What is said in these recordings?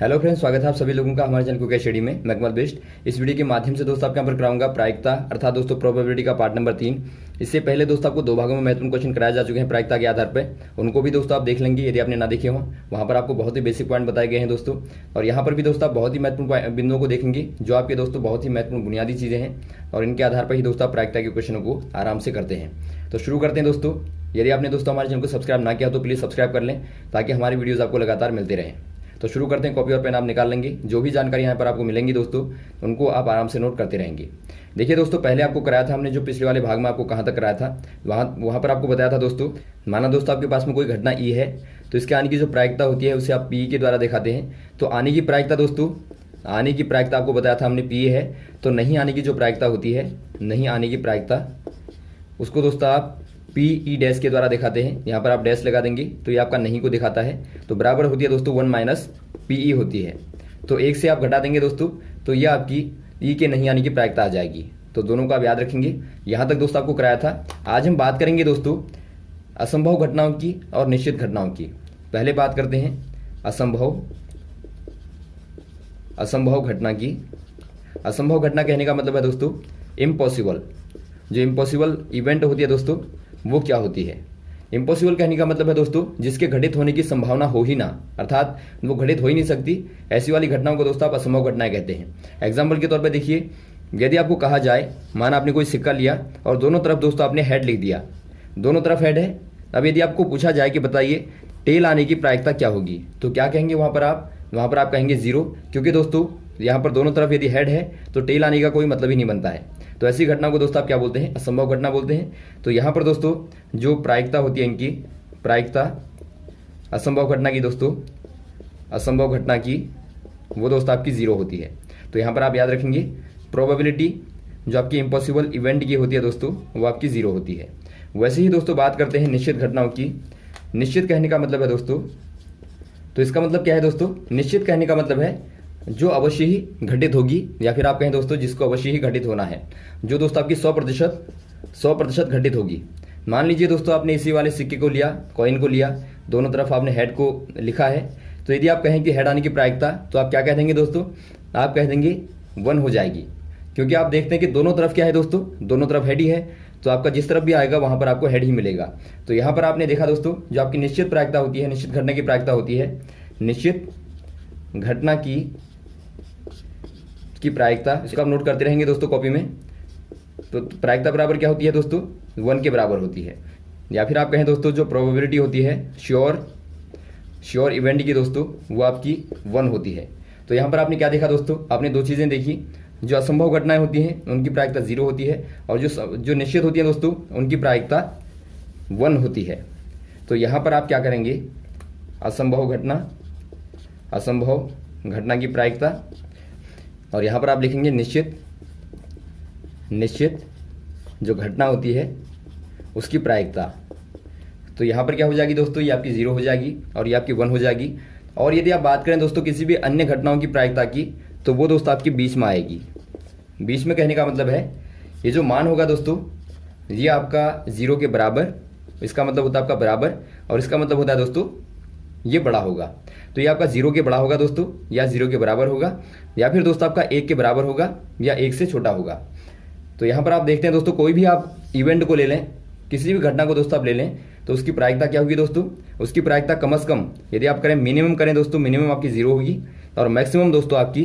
Hello friends, स्वागत है आप सभी लोगों का हमारे चैनल क्विक स्टडी में। मैं कमल बेस्ट। इस वीडियो के माध्यम से दोस्तों आपके यहाँ पर कराऊंगा प्रायिकता अर्थात दोस्तों प्रोबेबिलिटी का पार्ट नंबर 3। इससे पहले दोस्तों आपको दो भागों में महत्वपूर्ण क्वेश्चन कराए जा चुके हैं प्रायिकता के आधार पर। उनको भी दोस्तों आप देख लेंगे यदि आपने ना देखे हों। वहाँ पर आपको बहुत ही बेसिक पॉइंट बताए गए हैं दोस्तों। और यहाँ पर भी दोस्तों आप बहुत ही महत्वपूर्ण बिंदुओं को देखेंगे जो आपके दोस्तों बहुत ही महत्वपूर्ण बुनियादी चीज़ें हैं और इनके आधार पर ही दोस्तों आप प्रायिकता के क्वेश्चनों को आराम से करते हैं। तो शुरू करते हैं दोस्तों। यदि आपने दोस्तों हमारे चैनल को सब्सक्राइब ना किया तो प्लीज़ सब्सक्राइब कर लें ताकि हमारी वीडियोज़ आपको लगातार मिलते रहें। तो शुरू करते हैं। कॉपी और पेन आप निकाल लेंगे। जो भी जानकारी यहाँ पर आपको मिलेंगी दोस्तों उनको आप आराम से नोट करते रहेंगे। देखिए दोस्तों, पहले आपको कराया था हमने जो पिछले वाले भाग में आपको कहाँ तक कराया था वहाँ पर आपको बताया था दोस्तों, माना दोस्तों आपके पास में कोई घटना ई है तो इसके आने की जो प्रायिकता होती है उसे आप पी के द्वारा दिखाते हैं। तो आने की प्रायिकता दोस्तों, आने की प्रायिकता आपको बताया था हमने पी है। तो नहीं आने की जो प्रायिकता होती है, नहीं आने की प्रायिकता, उसको दोस्तों आप पी ई डैश के द्वारा दिखाते हैं। यहाँ पर आप डैश लगा देंगे तो ये आपका नहीं को दिखाता है। तो बराबर होती है दोस्तों 1 माइनस पी ई होती है। तो एक से आप घटा देंगे दोस्तों तो ये आपकी ई के नहीं आने की प्रायिकता आ जाएगी। तो दोनों का आप याद रखेंगे। यहाँ तक दोस्तों आपको कराया था। आज हम बात करेंगे दोस्तों असंभव घटनाओं की और निश्चित घटनाओं की। पहले बात करते हैं असंभव घटना की। असंभव घटना कहने का मतलब है दोस्तों इम्पॉसिबल। जो इम्पॉसिबल इवेंट होती है दोस्तों वो क्या होती है? इम्पॉसिबल कहने का मतलब है दोस्तों जिसके घटित होने की संभावना हो ही ना, अर्थात वो घटित हो ही नहीं सकती। ऐसी वाली घटनाओं को दोस्तों आप असंभव घटनाएं कहते हैं। एग्जाम्पल के तौर पर देखिए, यदि आपको कहा जाए, माना आपने कोई सिक्का लिया और दोनों तरफ दोस्तों आपने हेड लिख दिया, दोनों तरफ हेड है। अब यदि आपको पूछा जाए कि बताइए टेल आने की प्रायिकता क्या होगी, तो क्या कहेंगे वहां पर आप कहेंगे 0, क्योंकि दोस्तों यहाँ पर दोनों तरफ यदि हेड है तो टेल आने का कोई मतलब ही नहीं बनता है। तो ऐसी घटना को दोस्तों आप क्या बोलते हैं? असंभव घटना बोलते हैं। तो यहाँ पर दोस्तों जो प्रायिकता होती है, इनकी प्रायिकता असंभव घटना की दोस्तों, असंभव घटना की वो दोस्तों आपकी 0 होती है। तो यहाँ पर आप याद रखेंगे प्रोबेबिलिटी जो आपकी इम्पॉसिबल इवेंट की होती है दोस्तों वो आपकी 0 होती है। वैसे ही दोस्तों बात करते हैं निश्चित घटनाओं की। निश्चित कहने का मतलब है दोस्तों, तो इसका मतलब क्या है दोस्तों? निश्चित कहने का मतलब है जो अवश्य ही घटित होगी, या फिर आप कहें दोस्तों जिसको अवश्य ही घटित होना है, जो दोस्तों आपकी 100% घटित होगी। मान लीजिए दोस्तों आपने इसी वाले सिक्के को लिया, कॉइन को लिया, दोनों तरफ आपने हेड को लिखा है। तो यदि आप कहें कि हेड आने की प्रायिकता, तो आप क्या कह देंगे दोस्तों? आप कह देंगे 1 हो जाएगी, क्योंकि आप देखते हैं कि दोनों तरफ क्या है दोस्तों? दोनों तरफ हेड ही है। तो आपका जिस तरफ भी आएगा वहां पर आपको हेड ही मिलेगा। तो यहाँ पर आपने देखा दोस्तों जो आपकी निश्चित प्रायिकता होती है, निश्चित घटना की प्रायिकता होती है, निश्चित घटना की प्रायिकता, इसको आप नोट करते रहेंगे दोस्तों कॉपी में। तो प्रायिकता बराबर क्या होती है दोस्तों? 1 के बराबर होती है। या फिर आप कहें दोस्तों जो प्रोबेबिलिटी होती है श्योर इवेंट की दोस्तों वो आपकी 1 होती है। तो यहाँ पर आपने क्या देखा दोस्तों? आपने दो चीज़ें देखी, जो असंभव घटनाएं होती हैं उनकी प्रायिकता 0 होती है और जो निश्चित होती है दोस्तों उनकी प्रायिकता 1 होती है। तो यहाँ पर आप क्या करेंगे? असंभव घटना की प्रायिकता, और यहाँ पर आप लिखेंगे निश्चित जो घटना होती है उसकी प्रायिकता। तो यहाँ पर क्या हो जाएगी दोस्तों? ये आपकी 0 हो जाएगी और ये आपकी 1 हो जाएगी। और यदि आप बात करें दोस्तों किसी भी अन्य घटनाओं की प्रायिकता की, तो वो दोस्तों आपकी बीच में आएगी। बीच में कहने का मतलब है ये जो मान होगा दोस्तों ये आपका 0 के बराबर, इसका मतलब होता है आपका बराबर, और इसका मतलब होता है दोस्तों ये बड़ा होगा। तो ये आपका 0 के बड़ा होगा दोस्तों, या 0 के बराबर होगा, या फिर दोस्तों आपका 1 के बराबर होगा, या 1 से छोटा होगा। तो यहाँ पर आप देखते हैं दोस्तों कोई भी आप इवेंट को ले लें, किसी भी घटना को दोस्तों आप ले लें, तो उसकी प्रायिकता क्या होगी दोस्तों? उसकी प्रायिकता कम से कम, यदि आप करें मिनिमम करें दोस्तों, मिनिमम आपकी 0 होगी और मैक्सिमम दोस्तों आपकी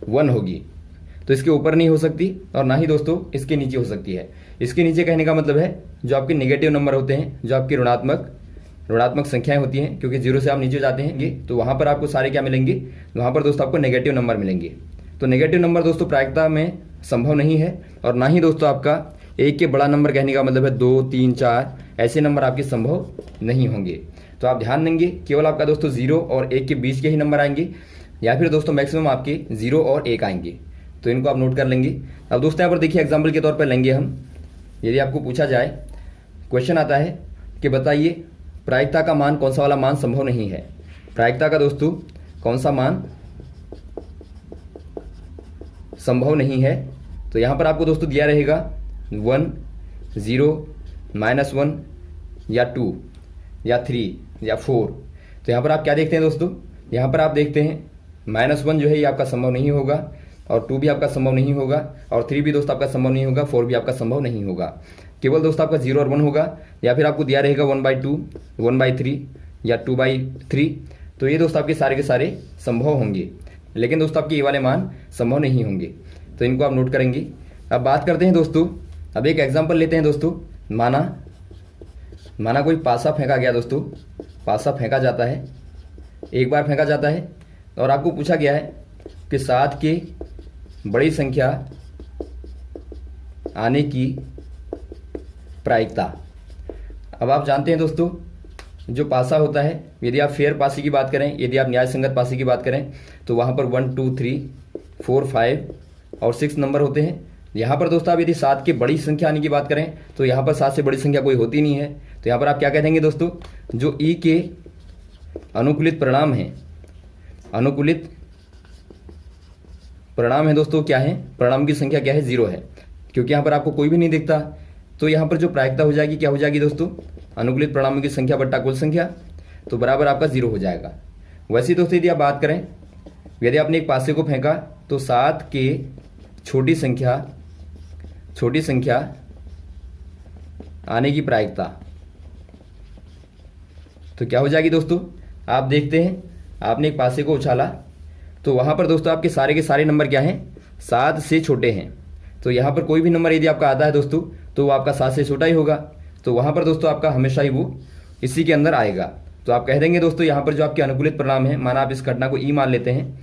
1 होगी। तो इसके ऊपर नहीं हो सकती और ना ही दोस्तों इसके नीचे हो सकती है। इसके नीचे कहने का मतलब है जो आपके नेगेटिव नंबर होते हैं, जो आपकी ऋणात्मक संख्याएं होती हैं, क्योंकि 0 से आप नीचे जाते हैं तो वहां पर आपको सारे क्या मिलेंगे? वहां पर दोस्तों आपको नेगेटिव नंबर मिलेंगे। तो नेगेटिव नंबर दोस्तों प्रायिकता में संभव नहीं है, और ना ही दोस्तों आपका 1 के बड़ा नंबर कहने का मतलब है 2, 3, 4 ऐसे नंबर आपके संभव नहीं होंगे। तो आप ध्यान देंगे केवल आपका दोस्तों 0 और 1 के बीच के ही नंबर आएंगे, या फिर दोस्तों मैक्सिमम आपके 0 और 1 आएंगे। तो इनको आप नोट कर लेंगे। अब दोस्तों यहाँ पर देखिए एग्जाम्पल के तौर पर लेंगे हम। यदि आपको पूछा जाए, क्वेश्चन आता है कि बताइए प्रायिकता का मान कौन सा वाला मान संभव नहीं है? प्रायिकता का दोस्तों कौन सा मान संभव नहीं है? तो यहाँ पर आपको दोस्तों दिया रहेगा 1, 0, -1 या 2 या 3 या 4। तो यहाँ पर आप क्या देखते हैं दोस्तों? यहाँ पर आप देखते हैं -1 जो है ये आपका संभव नहीं होगा, और 2 भी आपका संभव नहीं होगा, और 3 भी दोस्तों आपका संभव नहीं होगा, 4 भी आपका संभव नहीं होगा। केवल दोस्तों आपका 0 और 1 होगा, या फिर आपको दिया रहेगा 1/2, 1/3 या 2/3। तो ये दोस्तों आपके सारे के सारे संभव होंगे, लेकिन दोस्तों आपके ये वाले मान संभव नहीं होंगे, तो इनको आप नोट करेंगे। अब बात करते हैं दोस्तों, अब एक एग्जाम्पल लेते हैं दोस्तों। माना कोई पासा फेंका गया दोस्तों, पासा फेंका जाता है, एक बार फेंका जाता है, और आपको पूछा गया है कि 7 की बड़ी संख्या आने की प्रायिकता। अब आप जानते हैं दोस्तों, जो पासा होता है, यदि आप फेयर पासी की बात करें, यदि आप न्याय संगत पासी की बात करें, तो वहाँ पर 1 2 3 4 5 और 6 नंबर होते हैं। यहाँ पर दोस्तों आप यदि 7 की बड़ी संख्या आने की बात करें, तो यहाँ पर 7 से बड़ी संख्या कोई होती नहीं है। तो यहाँ पर आप क्या कह देंगे दोस्तों, जो ई के अनुकूलित परिणाम हैं, अनुकूलित परिणाम है दोस्तों, क्या है, परिणाम की संख्या क्या है, 0 है, क्योंकि यहाँ पर आपको कोई भी नहीं दिखता। तो यहाँ पर जो प्रायिकता हो जाएगी, क्या हो जाएगी दोस्तों, अनुकूलित परिणामों की संख्या बट्टा कुल संख्या, तो बराबर आपका 0 हो जाएगा। वैसे दोस्तों यदि आप बात करें, यदि आपने एक पासे को फेंका, तो 7 के छोटी संख्या आने की प्रायिकता, तो क्या हो जाएगी दोस्तों, आप देखते हैं आपने एक पासे को उछाला, तो वहां पर दोस्तों आपके सारे के सारे नंबर क्या हैं, 7 से छोटे हैं। तो यहां पर कोई भी नंबर यदि आपका आता है दोस्तों, तो वो आपका 7 से छोटा ही होगा, तो वहां पर दोस्तों आपका हमेशा ही वो इसी के अंदर आएगा। तो आप कह देंगे दोस्तों, यहाँ पर जो आपके अनुकूलित परिणाम है, माना आप इस घटना को ई मान लेते हैं,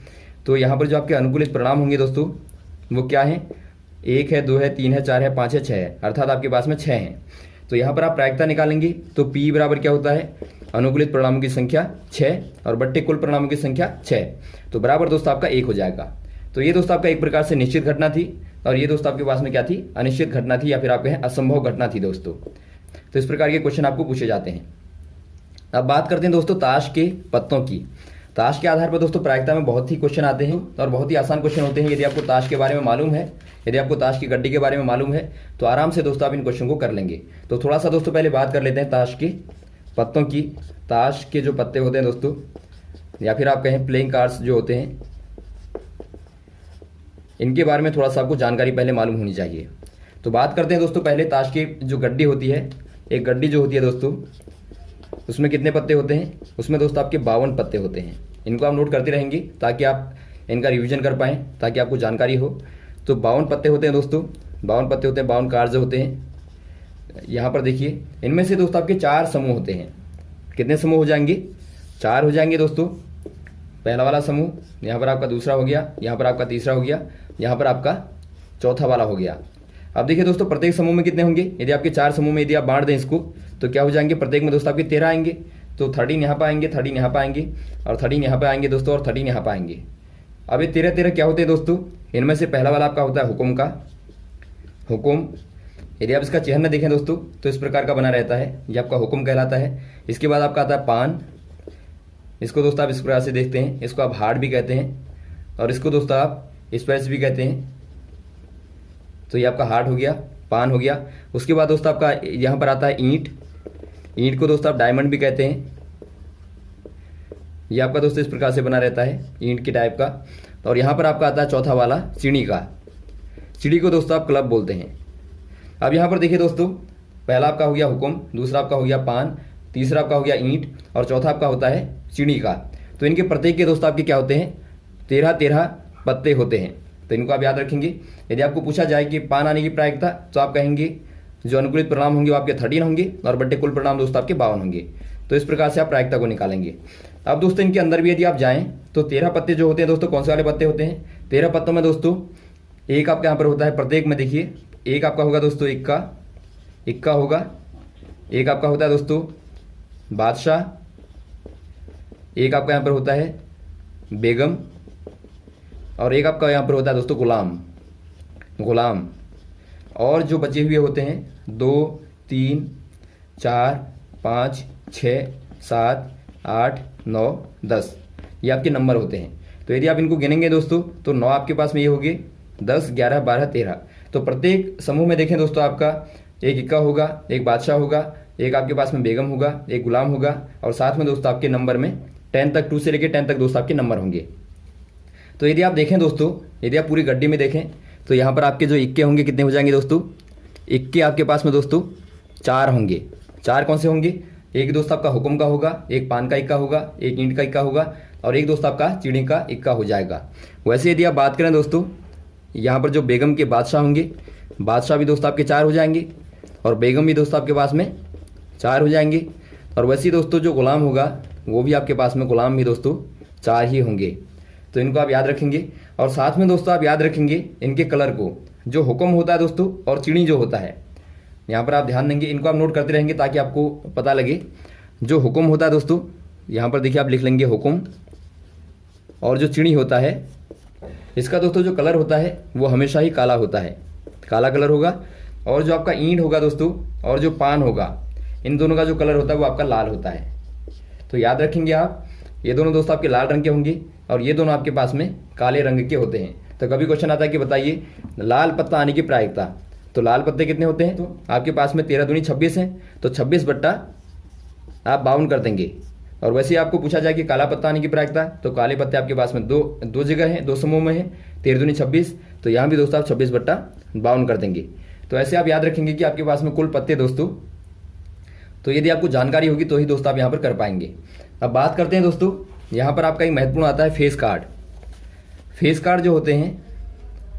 तो यहाँ पर जो आपके अनुकूलित परिणाम होंगे दोस्तों, वो क्या है, 1 है, 2 है, 3 है, 4 है, 5 है, 6 है, अर्थात आपके पास में 6 हैं। तो यहाँ पर आप प्रायिकता निकालेंगे, तो P बराबर क्या होता है, अनुकूलित परिणामों की संख्या 6 और बट्टे कुल परिणामों की संख्या 6, तो बराबर दोस्तों आपका 1 हो जाएगा। तो ये दोस्तों आपका एक प्रकार से निश्चित घटना थी, और ये दोस्तों आपके पास में क्या थी, अनिश्चित घटना थी, या फिर आप कहें असंभव घटना थी दोस्तों। तो इस प्रकार के क्वेश्चन आपको पूछे जाते हैं। अब बात करते हैं दोस्तों ताश के पत्तों की। ताश के आधार पर दोस्तों प्रायिकता में बहुत ही क्वेश्चन आते हैं, और बहुत ही आसान क्वेश्चन होते हैं। यदि आपको ताश के बारे में मालूम है, यदि आपको ताश की गड्डी के बारे में मालूम है, तो आराम से दोस्तों आप इन क्वेश्चन को कर लेंगे। तो थोड़ा सा दोस्तों पहले बात कर लेते हैं ताश के पत्तों की। ताश के जो पत्ते होते हैं दोस्तों, या फिर आप कहें प्लेइंग कार्ड्स जो होते हैं, इनके बारे में थोड़ा सा आपको जानकारी पहले मालूम होनी चाहिए। तो बात करते हैं दोस्तों पहले ताश की जो गड्डी होती है। एक गड्डी जो होती है दोस्तों, उसमें कितने पत्ते होते हैं, उसमें दोस्तों आपके 52 पत्ते होते हैं। इनको आप नोट करते रहेंगे ताकि आप इनका रिवीजन कर पाएँ, ताकि आपको जानकारी हो। तो 52 पत्ते होते हैं दोस्तों, 52 पत्ते होते हैं, 52 कार्ड्स होते हैं। यहाँ पर देखिए, इनमें से दोस्तों आपके 4 समूह होते हैं। कितने समूह हो जाएंगे, 4 हो जाएंगे दोस्तों। पहला वाला समूह, यहाँ पर आपका दूसरा हो गया, यहाँ पर आपका तीसरा हो गया, यहाँ पर आपका चौथा वाला हो गया। अब देखिए दोस्तों, प्रत्येक समूह में कितने होंगे, यदि आपके 4 समूह में यदि आप बांट दें इसको, तो क्या हो जाएंगे, प्रत्येक में दोस्तों आपके 13 आएंगे। तो 13 यहाँ पर आएंगे, 13 यहाँ पर आएंगे, और 13 यहाँ पर आएंगे दोस्तों, और 13 यहाँ पर आएंगे। अब ये 13 क्या होते हैं दोस्तों, इनमें से पहला वाला आपका होता है हुक्म का, हुक्म। यदि आप इसका चिन्ह देखें दोस्तों, तो इस प्रकार का बना रहता है, ये आपका हुक्म कहलाता है। इसके बाद आपका आता है पान, इसको दोस्तों आप इस प्रकार से देखते हैं, इसको आप हार्ट भी कहते हैं, और इसको दोस्तों आप स्पेस भी कहते हैं। तो ये आपका हार्ट हो गया, पान हो गया। उसके बाद दोस्तों आपका यहाँ पर आता है ईंट, ईंट को दोस्तों आप डायमंड भी कहते हैं। ये आपका दोस्तों इस प्रकार से बना रहता है, ईंट के टाइप का। और यहाँ पर आपका आता है चौथा वाला चिड़ी का, चिड़ी को दोस्तों आप क्लब बोलते हैं। अब यहाँ पर देखिए दोस्तों, पहला आपका हो गया हुक्म, दूसरा आपका हो गया पान, तीसरा आपका हो गया ईंट, और चौथा आपका होता है चिड़ी का। तो इनके प्रत्येक के दोस्तों आपके क्या होते हैं, 13 पत्ते होते हैं। तो इनको आप याद रखेंगे। यदि आपको पूछा जाए कि पान आने की प्रायिकता, तो आप कहेंगे जो अनुकूलित परिणाम होंगे वो आपके 13 होंगे, और बट्टे कुल परिणाम दोस्तों आपके 52 होंगे। तो इस प्रकार से आप प्रायिकता को निकालेंगे। अब दोस्तों इनके अंदर भी यदि आप जाएं, तो 13 पत्ते जो होते हैं दोस्तों, कौन से वाले पत्ते होते हैं, 13 पत्तों में दोस्तों एक आपके यहाँ पर होता है, प्रत्येक में देखिए, एक आपका होगा दोस्तों इक्का होगा, एक आपका होता है दोस्तों बादशाह, एक आपका यहाँ पर होता है बेगम, और एक आपका यहाँ पर होता है दोस्तों गुलाम। और जो बचे हुए होते हैं 2 3 4 5 6 7 8 9 10, ये आपके नंबर होते हैं। तो यदि आप इनको गिनेंगे दोस्तों, तो 9 आपके पास में ये होंगे, 10 11 12 13। तो प्रत्येक समूह में देखें दोस्तों, आपका एक इक्का होगा, एक बादशाह होगा, एक आपके पास में बेगम होगा, एक गुलाम होगा, और साथ में दोस्तों आपके नंबर में 10 तक, 2 से लेकर 10 तक दोस्तों आपके नंबर होंगे। तो यदि आप देखें दोस्तों, यदि आप पूरी गड्डी में देखें तो यहाँ पर आपके जो इक्के होंगे कितने हो जाएंगे दोस्तों, इक्के आपके पास में दोस्तों 4 होंगे। 4 कौन से होंगे, एक दोस्त आपका हुक्म का होगा, एक पान का इक्का होगा, एक ईंट का इक्का होगा और एक दोस्त आपका चिड़ी का इक्का हो जाएगा। वैसे यदि आप बात करें दोस्तों, यहाँ पर जो बेगम के बादशाह होंगे, बादशाह भी दोस्त आपके 4 हो जाएंगे और बेगम भी दोस्तों आपके पास में 4 हो जाएंगे। और वैसे ही दोस्तों जो गुलाम होगा वो भी आपके पास में गुलाम भी दोस्तों 4 ही होंगे। तो इनको आप याद रखेंगे और साथ में दोस्तों आप याद रखेंगे इनके कलर को। जो हुक्म होता है दोस्तों और चिड़ी जो होता है, यहाँ पर आप ध्यान देंगे, इनको आप नोट करते रहेंगे ताकि आपको पता लगे। जो हुक्म होता है दोस्तों, यहाँ पर देखिए आप लिख लेंगे हुक्म, और जो चिड़ी होता है इसका दोस्तों जो कलर होता है वो हमेशा ही काला होता है, काला कलर होगा। और जो आपका ईंट होगा दोस्तों और जो पान होगा, इन दोनों का जो कलर होता है वो आपका लाल होता है। तो याद रखेंगे आप, ये दोनों दोस्तों आपके लाल रंग के होंगे और ये दोनों आपके पास में काले रंग के होते हैं। तो कभी क्वेश्चन आता है कि बताइए लाल पत्ता आने की प्रायिकता, तो लाल पत्ते कितने होते हैं, तो आपके पास में 13 दूनी 26 है, तो 26 बट्टा आप 52 कर देंगे। और वैसे ही आपको पूछा जाए कि काला पत्ता आने की प्रायिकता, तो काले पत्ते आपके पास में दो जगह है, 2 समूह में है, 13 दूनी 26, तो यहाँ भी दोस्तों आप 26 बट्टा 52 कर देंगे। तो ऐसे आप याद रखेंगे कि आपके पास में कुल पत्ते दोस्तों, तो यदि आपको जानकारी होगी तो ही दोस्तों आप यहाँ पर कर पाएंगे। अब बात करते हैं दोस्तों, यहाँ पर आपका एक महत्वपूर्ण आता है फेस कार्ड। फेस कार्ड जो होते हैं,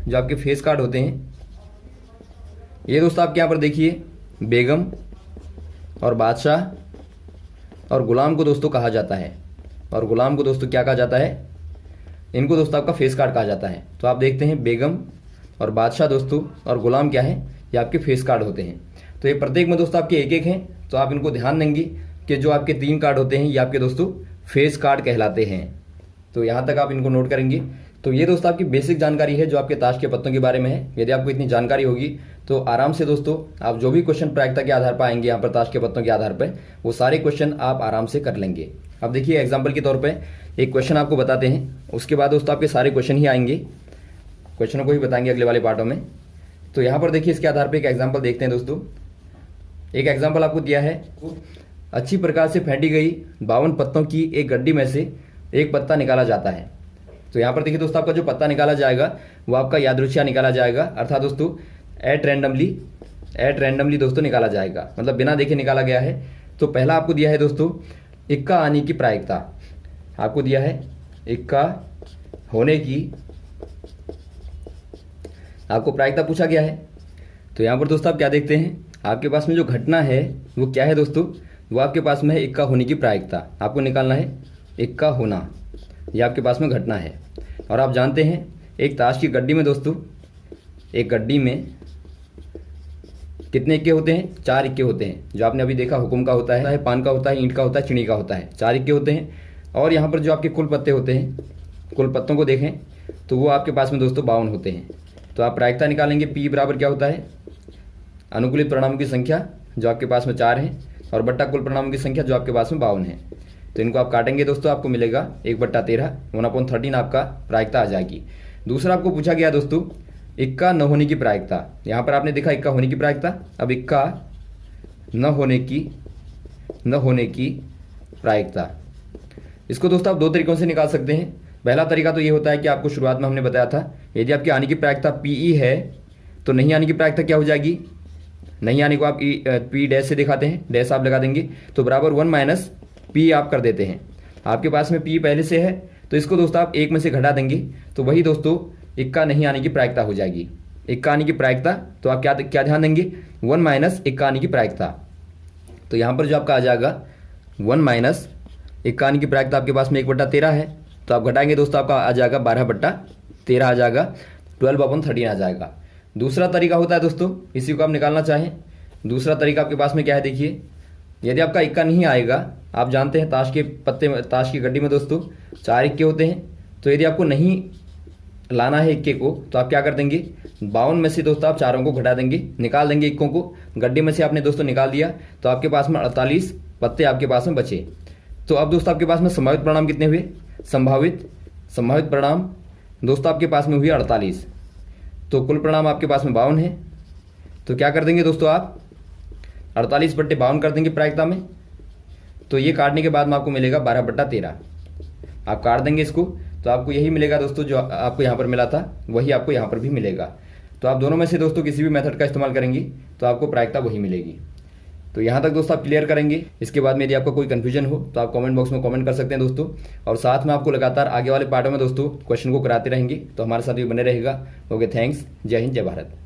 जो आपके फेस कार्ड होते हैं, ये दोस्तों आपके यहाँ पर देखिए बेगम और बादशाह और गुलाम को दोस्तों कहा जाता है। और गुलाम को दोस्तों क्या कहा जाता है, इनको दोस्तों आपका फेस कार्ड कहा जाता है। तो आप देखते हैं बेगम और बादशाह दोस्तों और गुलाम क्या है, ये आपके फेस कार्ड होते हैं। तो ये प्रत्येक में दोस्तों आपके एक एक हैं, तो आप इनको ध्यान देंगे कि जो आपके 3 कार्ड होते हैं ये आपके दोस्तों फेस कार्ड कहलाते हैं। तो यहाँ तक आप इनको नोट करेंगे। तो ये दोस्तों आपकी बेसिक जानकारी है जो आपके ताश के पत्तों के बारे में है। यदि आपको इतनी जानकारी होगी तो आराम से दोस्तों आप जो भी क्वेश्चन प्रायिकता के आधार पर आएंगे यहाँ पर ताश के पत्तों के आधार पर, वो सारे क्वेश्चन आप आराम से कर लेंगे। अब देखिए एग्जाम्पल के तौर पर एक क्वेश्चन आपको बताते हैं, उसके बाद दोस्तों आपके सारे क्वेश्चन ही आएंगे, क्वेश्चनों को ही बताएंगे अगले वाले पार्टों में। तो यहाँ पर देखिए इसके आधार पर एक एग्जाम्पल देखते हैं दोस्तों। एक एग्जाम्पल आपको दिया है, अच्छी प्रकार से फेंटी गई 52 पत्तों की एक गड्डी में से एक पत्ता निकाला जाता है। तो यहाँ पर देखिए दोस्तों आपका जो पत्ता निकाला जाएगा वो आपका यादृच्छिक निकाला जाएगा, अर्थात दोस्तों एट रैंडमली दोस्तों निकाला जाएगा, मतलब बिना देखे निकाला गया है। तो पहला आपको दिया है दोस्तों इक्का आने की प्रायिकता, आपको दिया है इक्का होने की आपको प्रायिकता पूछा गया है। तो यहाँ पर दोस्तों आप क्या देखते हैं, आपके पास में जो घटना है वो क्या है दोस्तों, वो आपके पास में है इक्का होने की प्रायिकता। आपको निकालना है इक्का होना, ये आपके पास में घटना है। और आप जानते हैं एक ताश की गड्डी में दोस्तों, एक गड्डी में कितने इक्के होते हैं, 4 इक्के होते हैं। जो आपने अभी देखा हुक्म का होता है, पान का होता है, ईंट का होता है, चिड़ी का होता है, 4 इक्के होते हैं। और यहाँ पर जो आपके कुल पत्ते होते हैं, कुल पत्तों को देखें तो वो आपके पास में दोस्तों 52 होते हैं। तो आप प्रायिकता निकालेंगे, पी बराबर क्या होता है, अनुकूलित परिणामों की संख्या जो आपके पास में 4 है और बट्टा कुल परिणामों की संख्या जो आपके पास में 52 है। तो इनको आप काटेंगे दोस्तों, आपको मिलेगा 1/13, 1/13 आपका प्रायिकता आ जाएगी। दूसरा आपको पूछा गया दोस्तों इक्का न होने की प्रायिकता। यहाँ पर आपने देखा इक्का होने की प्रायिकता, अब इक्का न होने की प्रायिकता। इसको दोस्तों आप 2 तरीकों से निकाल सकते हैं। पहला तरीका तो ये होता है कि आपको शुरुआत में हमने बताया था, यदि आपकी आने की प्रायिकता पीई है तो नहीं आने की प्रायिकता क्या हो जाएगी, नहीं आने को आप पी डैश से दिखाते हैं, डैश आप लगा देंगे तो बराबर 1 - पी आप कर देते हैं। आपके पास में पी पहले से है तो इसको दोस्तों आप 1 में से घटा देंगे, तो वही दोस्तों इक्का नहीं आने की प्रायिकता हो जाएगी। इक्का आने की प्रायिकता तो आप क्या ध्यान देंगे, 1 - इक्का आने की प्रायिकता। तो यहाँ पर जो आपका आ जाएगा 1 - इक्का आने की प्रायिकता आपके पास में 1/13 है, तो आप घटाएंगे दोस्तों आपका आ जाएगा 12/13 आ जाएगा, 12/13 आ जाएगा। दूसरा तरीका होता है दोस्तों, इसी को आप निकालना चाहें, दूसरा तरीका आपके पास में क्या है, देखिए यदि आपका इक्का नहीं आएगा, आप जानते हैं ताश के पत्ते में, ताश की गड्डी में दोस्तों 4 इक्के होते हैं। तो यदि आपको नहीं लाना है इक्के को तो आप क्या कर देंगे, 52 में से दोस्तों आप 4 को घटा देंगे, निकाल देंगे इक्कों को। गड्डी में से आपने दोस्तों निकाल दिया तो आपके पास में 48 पत्ते आपके पास में बचे। तो अब दोस्तों आपके पास में संभावित परिणाम कितने हुए, संभावित परिणाम दोस्तों आपके पास में हुए 48। तो कुल परिणाम आपके पास में 52 है। तो क्या कर देंगे दोस्तों, आप 48/52 कर देंगे प्रायिकता में। तो ये काटने के बाद में आपको मिलेगा 12/13। आप काट देंगे इसको तो आपको यही मिलेगा दोस्तों, जो आपको यहाँ पर मिला था वही आपको यहाँ पर भी मिलेगा। तो आप दोनों में से दोस्तों किसी भी मेथड का इस्तेमाल करेंगी तो आपको प्रायिकता वही मिलेगी। तो यहाँ तक दोस्तों आप क्लियर करेंगे। इसके बाद में यदि आपको कोई कंफ्यूजन हो तो आप कमेंट बॉक्स में कमेंट कर सकते हैं दोस्तों, और साथ में आपको लगातार आगे वाले पार्टों में दोस्तों क्वेश्चन को कराते रहेंगे, तो हमारे साथ भी बने रहेगा। Okay, thanks. जय हिंद, जय भारत।